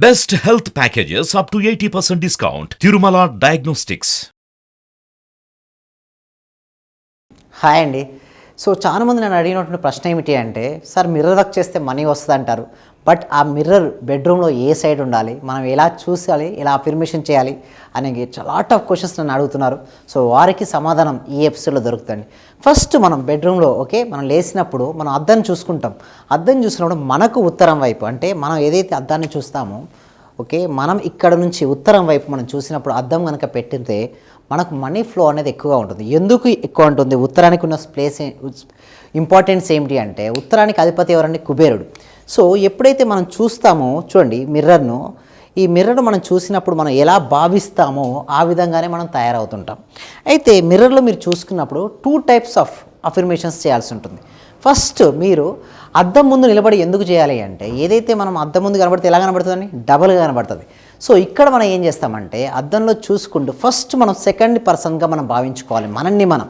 Best health packages up to 80% discount. Tirumala Diagnostics. Hi అండి. So చాలామంది నన్ను అడిగినటువంటి ప్రశ్న ఏమిటి అంటే, సార్ మిర్రర్ వర్క్ చేస్తే మనీ వస్తుంది అంటారు, బట్ ఆ మిర్రర్ బెడ్రూమ్లో ఏ సైడ్ ఉండాలి, మనం ఎలా చూసాలి, ఎలా అఫర్మేషన్ చేయాలి అనే లాట్ ఆఫ్ క్వశ్చన్స్ నన్ను అడుగుతున్నారు. సో వారికి సమాధానం ఈ ఎపిసోడ్లో దొరుకుతుంది. ఫస్ట్ మనం బెడ్రూమ్లో మనం లేచినప్పుడు మనం అద్దాన్ని చూసుకుంటాం. అద్దం చూసినప్పుడు మనకు ఉత్తరం వైపు, అంటే మనం ఏదైతే అద్దాన్ని చూస్తామో మనం ఇక్కడ నుంచి ఉత్తరం వైపు మనం చూసినప్పుడు అద్దం కనుక పెట్టితే మనకు మనీ ఫ్లో అనేది ఎక్కువగా ఉంటుంది. ఎందుకు ఎక్కువ ఉంటుంది? ఉత్తరానికి ఉన్న ప్లేస్ ఇంపార్టెన్స్ ఏమిటి అంటే, ఉత్తరానికి అధిపతి ఎవరండి? కుబేరుడు. సో ఎప్పుడైతే మనం చూస్తామో చూడండి మిర్రర్ను, ఈ మిర్రర్ను మనం చూసినప్పుడు మనం ఎలా భావిస్తామో ఆ విధంగానే మనం తయారవుతుంటాం. అయితే మిర్రర్లో మీరు చూసుకున్నప్పుడు 2 types ఆఫ్ అఫర్మేషన్స్ చేయాల్సి ఉంటుంది. ఫస్ట్ మీరు అద్దం ముందు నిలబడి ఎందుకు చేయాలి అంటే, ఏదైతే మనం అద్దం ముందు కనబడితే ఎలా కనబడుతుందని డబల్గా కనబడుతుంది. సో ఇక్కడ మనం ఏం చేస్తామంటే, అద్దంలో చూసుకుంటూ ఫస్ట్ మనం సెకండ్ పర్సన్గా మనం భావించుకోవాలి. మనల్ని మనం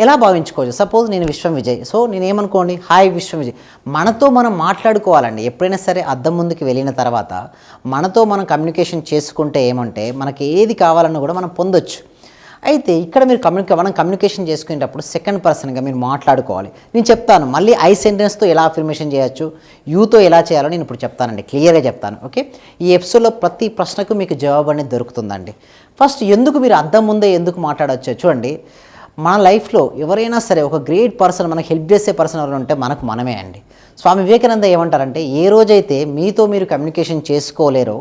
ఎలా భావించుకోవచ్చు? సపోజ్ నేను విశ్వం విజయ్, సో నేనేమనుకోండి, హాయ్ విశ్వం విజయ్. మనతో మనం మాట్లాడుకోవాలండి. ఎప్పుడైనా సరే అద్దం ముందుకు వెళ్ళిన తర్వాత మనతో మనం కమ్యూనికేషన్ చేసుకుంటే ఏమంటే, మనకి ఏది కావాలన్నా కూడా మనం పొందొచ్చు. అయితే ఇక్కడ మీరు మనం కమ్యూనికేషన్ చేసుకునేటప్పుడు సెకండ్ పర్సన్గా మీరు మాట్లాడుకోవాలి. నేను చెప్తాను మళ్ళీ ఐ సెంటెన్స్తో ఎలా అఫర్మేషన్ చేయొచ్చు, యూతో ఎలా చేయాలో నేను ఇప్పుడు చెప్తానండి, క్లియర్గా చెప్తాను. ఓకే, ఈ ఎపిసోడ్లో ప్రతి ప్రశ్నకు మీకు జవాబు అనేది దొరుకుతుందండి. ఫస్ట్ ఎందుకు మీరు అద్దం ముందే ఎందుకు మాట్లాడవచ్చు చూడండి. మన లైఫ్లో ఎవరైనా సరే ఒక గ్రేట్ పర్సన్, మనకు హెల్ప్ చేసే పర్సన్ ఎవరైనా ఉంటే మనకు మనమే అండి. స్వామి వివేకానంద ఏమంటారంటే, ఏ రోజైతే మీతో మీరు కమ్యూనికేషన్ చేసుకోలేరో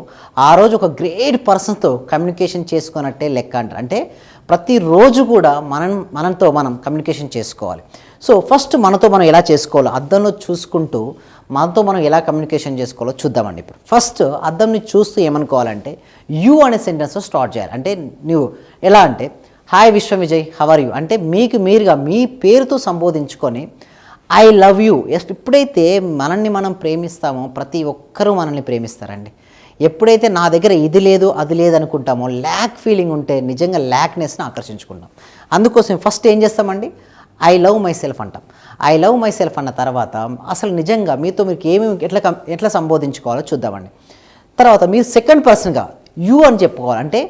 ఆ రోజు ఒక గ్రేట్ పర్సన్తో కమ్యూనికేషన్ చేసుకున్నట్టే లెక్క అంటారు. అంటే ప్రతిరోజు కూడా మనతో మనం కమ్యూనికేషన్ చేసుకోవాలి. సో ఫస్ట్ మనతో మనం ఎలా చేసుకోవాలో అద్దంలో చూసుకుంటూ మనతో మనం ఎలా కమ్యూనికేషన్ చేసుకోవాలో చూద్దామండి. ఇప్పుడు ఫస్ట్ అద్దంని చూస్తూ ఏమనుకోవాలంటే, యూ అనే సెంటెన్స్తో స్టార్ట్ చేయాలి. అంటే నువ్వు ఎలా అంటే, hi Vishwam Vijay, how are you అంటే మీకు మీరుగా మీ పేరుతో సంబోధించుకొని ఐ లవ్ యూ. ఎప్పుడైతే మనల్ని మనం ప్రేమిస్తామో ప్రతి ఒక్కరూ మనల్ని ప్రేమిస్తారండి. ఎప్పుడైతే నా దగ్గర ఇది లేదు అది లేదు అనుకుంటామో, ల్యాక్ ఫీలింగ్ ఉంటే నిజంగా ల్యాక్నెస్ని ఆకర్షించుకుంటాం. అందుకోసం ఫస్ట్ ఏం చేస్తామండి, ఐ లవ్ మై సెల్ఫ్ అంటాం. ఐ లవ్ మై సెల్ఫ్ అన్న తర్వాత అసలు నిజంగా మీతో మీకు ఏమేమి ఎట్లా సంబోధించుకోవాలో చూద్దామండి. తర్వాత మీరు సెకండ్ పర్సన్గా యూ అని చెప్పుకోవాలి. అంటే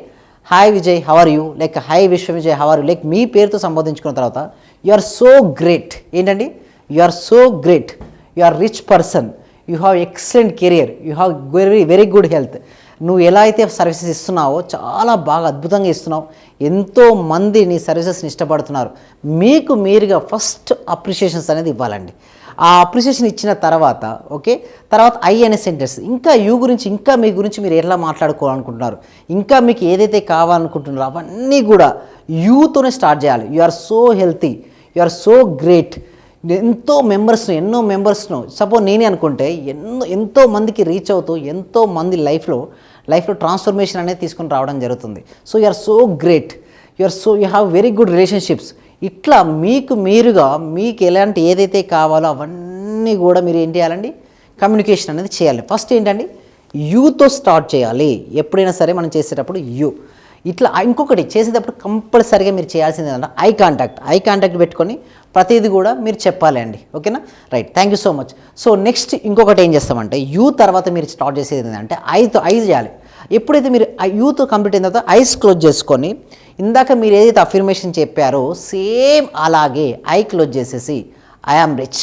hi Vijay, how are you, like hi Vishwa Vijay, how are you, like మీ పేరుతో సంబోధించుకున్న తర్వాత యు ఆర్ సో గ్రేట్. ఏంటండి, you are so great, you are rich person, you have excellent career, you have very good health. నువ్వు ఎలా అయితే services ఇస్తున్నావో చాలా బాగా అద్భుతంగా ఇస్తున్నావు, ఎంతోమంది నీ సర్వీసెస్ని ఇష్టపడుతున్నారు. మీకు మీరుగా ఫస్ట్ అప్రిషియేషన్స్ అనేది ఇవ్వాలండి. ఆ అప్రిషియేషన్ ఇచ్చిన తర్వాత తర్వాత ఐ అనే సెంటెన్స్, ఇంకా యూ గురించి, ఇంకా మీ గురించి మీరు ఎలా మాట్లాడుకోవాలనుకుంటున్నారు, ఇంకా మీకు ఏదైతే కావాలనుకుంటున్నారో అవన్నీ కూడా యూతోనే స్టార్ట్ చేయాలి. You are so healthy, you are so great. ఎన్నో మెంబర్స్ను సపోజ్ నేనే అనుకుంటే ఎంతో మందికి రీచ్ అవుతూ ఎంతో మంది లైఫ్లో ట్రాన్స్ఫర్మేషన్ అనేది తీసుకొని రావడం జరుగుతుంది. So you are so great, you have very good relationships. ఇట్లా మీకు మీరుగా మీకు ఎలాంటి ఏదైతే కావాలో అవన్నీ కూడా మీరు ఏం చేయాలండి, కమ్యూనికేషన్ అనేది చేయాలి. ఫస్ట్ ఏంటండి, యూతో స్టార్ట్ చేయాలి. ఎప్పుడైనా సరే మనం చేసేటప్పుడు యూ. ఇట్లా ఇంకొకటి చేసేటప్పుడు కంపల్సరీగా మీరు చేయాల్సింది ఏంటంటే ఐ కాంటాక్ట్ పెట్టుకొని ప్రతిదీ కూడా మీరు చెప్పాలి అండి. ఓకేనా, right, thank you so much. So next ఇంకొకటి ఏం చేస్తామంటే, యూ తర్వాత మీరు స్టార్ట్ చేసేది ఏంటంటే ఐ చేయాలి. ఎప్పుడైతే మీరు యూతో కంప్లీట్ అయిన తర్వాత ఐస్ క్లోజ్ చేసుకొని ఇందాక మీరు ఏదైతే అఫర్మేషన్ చెప్పారో సేమ్ అలాగే ఐ క్లోజ్ చేసేసి I am rich,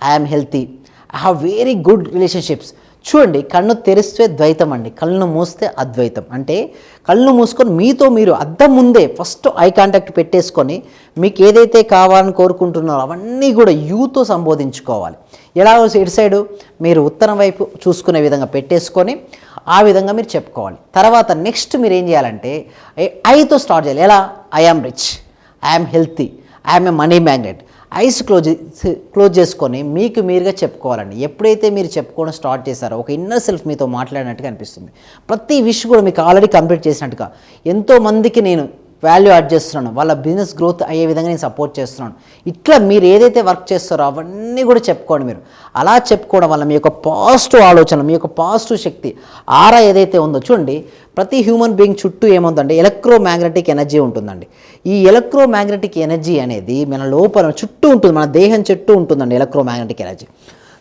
I am healthy, I have very good relationships. చూడండి, కన్ను తెరిస్తే ద్వైతం అండి, కళ్ళు మూస్తే అద్వైతం. అంటే కళ్ళు మూసుకొని మీతో మీరు అద్దం ముందే ఫస్ట్ ఐ కాంటాక్ట్ పెట్టేసుకొని మీకు ఏదైతే కావాలని కోరుకుంటున్నారో అవన్నీ కూడా యూతో సంబోధించుకోవాలి. ఎలా ఇటు సైడు మీరు ఉత్తరం వైపు చూసుకునే విధంగా పెట్టేసుకొని ఆ విధంగా మీరు చెప్పుకోవాలి. తర్వాత నెక్స్ట్ మీరు ఏం చేయాలంటే ఐతో స్టార్ట్ చేయాలి. ఎలా, I am rich, I am healthy, I am a money magnet. Eyes close చేసుకొని మీకు మీరుగా చెప్పుకోవాలండి. ఎప్పుడైతే మీరు చెప్పుకోవడం స్టార్ట్ చేశారో ఒక ఇన్నర్ సెల్ఫ్ మీతో మాట్లాడినట్టుగా అనిపిస్తుంది. ప్రతి విషయం కూడా మీకు ఆల్రెడీ కంప్లీట్ చేసినట్టుగా, ఎంతోమందికి నేను వాల్యూ యాడ్ చేస్తున్నాను, వాళ్ళ బిజినెస్ గ్రోత్ అయ్యే విధంగా నేను సపోర్ట్ చేస్తున్నాను. ఇట్లా మీరు ఏదైతే వర్క్ చేస్తారో అవన్నీ కూడా చెప్పుకోండి. మీరు అలా చెప్పుకోవడం వల్ల మీ యొక్క పాజిటివ్ ఆలోచన, మీ యొక్క పాజిటివ్ శక్తి ఆరా ఏదైతే ఉందో చూడండి, ప్రతి హ్యూమన్ బీయింగ్ చుట్టూ ఏముందంటే ఎలక్ట్రోమాగ్నెటిక్ ఎనర్జీ ఉంటుందండి. ఈ ఎలక్ట్రోమాగ్నెటిక్ ఎనర్జీ అనేది మన లోపల చుట్టూ ఉంటుంది, మన దేహం చుట్టూ ఉంటుందండి ఎలక్ట్రోమాగ్నెటిక్ ఎనర్జీ.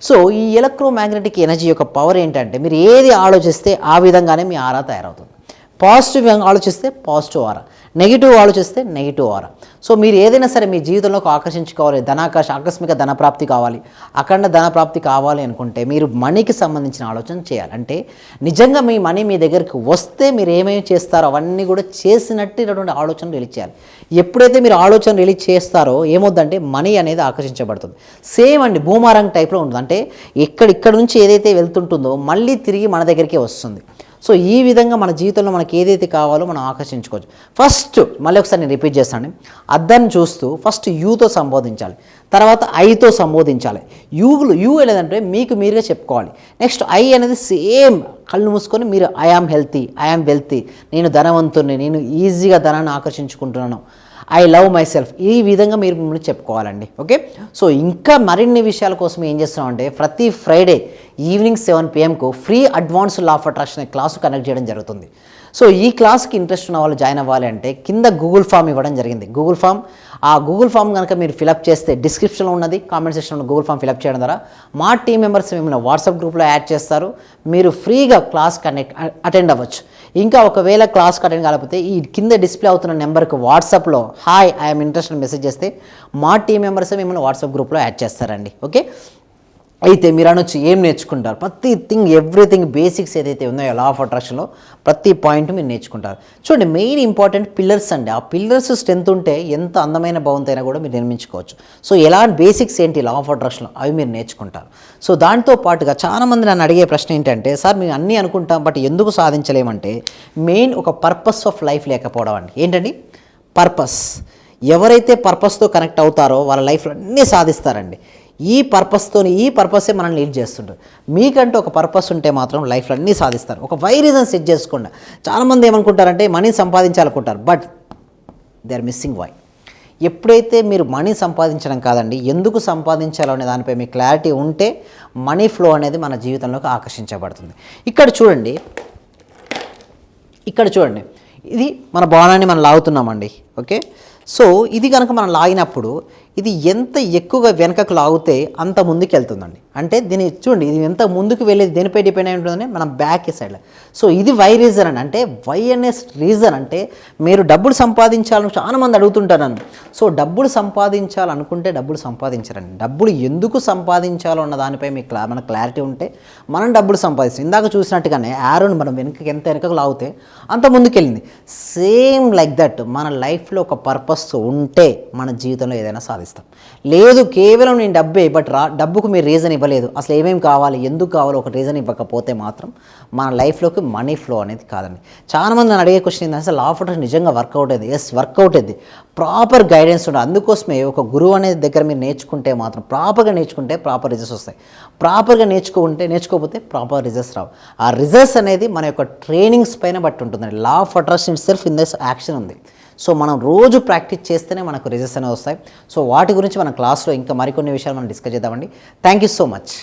సో ఈ ఎలక్ట్రోమాగ్నెటిక్ ఎనర్జీ యొక్క పవర్ ఏంటంటే మీరు ఏది ఆలోచిస్తే ఆ విధంగానే మీ ఆరా తయారవుతుంది. పాజిటివ్ ఆలోచిస్తే పాజిటివ్ ఆరా, నెగిటివ్ ఆలోచిస్తే నెగిటివ్ ఆరా. సో మీరు ఏదైనా సరే మీ జీవితంలోకి ఆకర్షించుకోవాలి, ఆకస్మిక ధనప్రాప్తి కావాలి, అఖండ ధనప్రాప్తి కావాలి అనుకుంటే మీరు మనీకి సంబంధించిన ఆలోచన చేయాలి. అంటే నిజంగా మీ మనీ మీ దగ్గరికి వస్తే మీరు ఏమేమి చేస్తారో అవన్నీ కూడా చేసినట్టు ఇటువంటి ఆలోచన రిలీజ్ చేయాలి. ఎప్పుడైతే మీరు ఆలోచన రిలీజ్ చేస్తారో ఏమవుద్దంటే మనీ అనేది ఆకర్షించబడుతుంది. సేమ్ అండి, బూమారంగ్ టైప్లో ఉంటుంది. అంటే ఇక్కడ నుంచి ఏదైతే వెళ్తుంటుందో మళ్ళీ తిరిగి మన దగ్గరికే వస్తుంది. సో ఈ విధంగా మన జీవితంలో మనకి ఏదైతే కావాలో మనం ఆకర్షించుకోవచ్చు. ఫస్ట్ మళ్ళీ ఒకసారి నేను రిపీట్ చేస్తాను. అద్దాన్ని చూస్తూ ఫస్ట్ యూతో సంబోధించాలి, తర్వాత ఐతో సంబోధించాలి. యూ లేదంటే మీకు మీరుగా చెప్పుకోవాలి. నెక్స్ట్ ఐ అనేది సేమ్ కళ్ళు మూసుకొని మీరు I am healthy, I am wealthy, నేను ధనవంతుని, నేను ఈజీగా ధనాన్ని ఆకర్షించుకుంటున్నాను, ఐ లవ్ మై సెల్ఫ్, ఈ విధంగా మీరు మిమ్మల్ని చెప్పుకోవాలండి. ఓకే, సో ఇంకా మరిన్ని విషయాల కోసం ఏం చేస్తున్నామంటే ప్రతి Friday evening 7 PM free advanced law of attraction అనే క్లాసు కండక్ట్ చేయడం జరుగుతుంది. సో ఈ క్లాస్కి ఇంట్రెస్ట్ ఉన్న వాళ్ళు జాయిన్ అవ్వాలి అంటే కింద గూగుల్ ఫామ్ ఇవ్వడం జరిగింది. ఆ గూగుల్ ఫామ్ కనుక మీరు ఫిలప్ చేస్తే డిస్క్రిప్షన్లో ఉన్నది, కామెంట్ సెక్షన్లో గూగుల్ ఫామ్ ఫిలప్ చేయడం ద్వారా మా టీం మెంబర్స్ మిమ్మల్ని వాట్సాప్ గ్రూప్లో యాడ్ చేస్తారు. మీరు ఫ్రీగా క్లాస్ అటెండ్ అవ్వచ్చు. ఇంకా ఒకవేళ క్లాస్కి అటెండ్ కాకపోతే ఈ కింద డిస్ప్లే అవుతున్న నెంబర్కి వాట్సాప్లో హాయ్ ఐఎమ్ ఇంట్రెస్టెడ్ మెసేజ్ చేస్తే మా టీం మెంబర్స్ మిమ్మల్ని వాట్సాప్ గ్రూప్లో యాడ్ చేస్తారండి. ఓకే, అయితే మీరు అనొచ్చు ఏం నేర్చుకుంటారు? ప్రతి థింగ్ ఎవ్రీథింగ్ బేసిక్స్ ఏదైతే ఉన్నాయో లా ఆఫ్ అట్రాక్షన్లో ప్రతి పాయింట్ మీరు నేర్చుకుంటారు. చూడండి, మెయిన్ ఇంపార్టెంట్ పిల్లర్స్ అండి. ఆ పిల్లర్స్ స్ట్రెంత్ ఉంటే ఎంత అందమైన భవంతైనా కూడా మీరు నిర్మించుకోవచ్చు. సో ఎలాంటి బేసిక్స్ ఏంటి లా ఆఫ్ అట్రాక్షన్లో అవి మీరు నేర్చుకుంటారు. సో దాంతో పాటుగా చాలామంది నన్ను అడిగే ప్రశ్న ఏంటంటే సార్ మేము అన్నీ అనుకుంటాం బట్ ఎందుకు సాధించలేమంటే మెయిన్ ఒక పర్పస్ ఆఫ్ లైఫ్ లేకపోవడం అండి. ఏంటండి పర్పస్? ఎవరైతే పర్పస్తో కనెక్ట్ అవుతారో వాళ్ళ లైఫ్లో అన్నీ సాధిస్తారండి. ఈ పర్పసే మనల్ని లీడ్ చేస్తుంటారు. మీకంటూ ఒక పర్పస్ ఉంటే మాత్రం లైఫ్లో అన్నీ సాధిస్తారు. ఒక వై రీజన్ సెట్ చేసుకోండి. చాలామంది ఏమనుకుంటారంటే మనీ సంపాదించాలనుకుంటారు, but they are missing why. ఎప్పుడైతే మీరు మనీ సంపాదించడం కాదండి, ఎందుకు సంపాదించాలో అనే దానిపై మీ క్లారిటీ ఉంటే మనీ ఫ్లో అనేది మన జీవితంలోకి ఆకర్షించబడుతుంది. ఇక్కడ చూడండి, ఇది మన భవనాన్ని మనం లాగుతున్నామండి. ఓకే, సో ఇది కనుక మనం లాగినప్పుడు ఇది ఎంత ఎక్కువగా వెనకకు లాగితే అంత ముందుకు వెళ్తుందండి. అంటే దీన్ని చూడండి, ఇది ఎంత ముందుకు వెళ్ళేది దేనిపై డిపెండ్ అయి ఉంటుందని మనం బ్యాక్ సైడ్లో. సో ఇది వై రీజన్ అండి. అంటే వై అనే రీజన్ అంటే మీరు డబ్బులు సంపాదించాలని చాలామంది అడుగుతుంటారు నన్ను. సో డబ్బులు సంపాదించాలనుకుంటే డబ్బులు సంపాదించారండి. డబ్బులు ఎందుకు సంపాదించాలో అన్న దానిపై మీకు మన క్లారిటీ ఉంటే మనం డబ్బులు సంపాదిస్తాం. ఇందాక చూసినట్టుగానే యారోని మనం ఎంత వెనకకు లాగితే అంత ముందుకెళ్ళింది. సేమ్ లైక్ దట్ మన లైఫ్లో ఒక పర్పస్ ఉంటే మన జీవితంలో ఏదైనా సాధిస్తాం. లేదు కేవలం నేను బట్ డబ్బుకు మీరు రీజన్ ఇవ్వలేదు, అసలు ఏమేమి కావాలి ఎందుకు కావాలో ఒక రీజన్ ఇవ్వకపోతే మాత్రం మన లైఫ్లోకి మనీ ఫ్లో అనేది కాదండి. చాలామంది నన్ను అడిగే క్వశ్చన్ ఏంటంటే అసలు లా ఆఫ్ అట్రాక్షన్ నిజంగా వర్కౌట్ అయింది? ఎస్, వర్కౌట్ అయింది. ప్రాపర్ గైడెన్స్ ఉంటుంది. అందుకోసమే ఒక గురువు అనేది దగ్గర మీరు నేర్చుకుంటే మాత్రం ప్రాపర్గా నేర్చుకుంటే ప్రాపర్ రిజల్ట్స్ వస్తాయి. ప్రాపర్గా నేర్చుకోకపోతే ప్రాపర్ రిజల్ట్స్ రావు. ఆ రిజల్ట్స్ అనేది మన యొక్క ట్రైనింగ్స్ పైన బట్టి ఉంటుందండి. Law of attraction it self in this action ఉంది. సో మనం రోజు ప్రాక్టీస్ చేస్తేనే మనకు రిజల్ట్స్ అనేవి వస్తాయి. సో వాటి గురించి మన క్లాస్లో ఇంకా మరికొన్ని విషయాలు మనం డిస్కస్ చేద్దామండి. Thank you so much.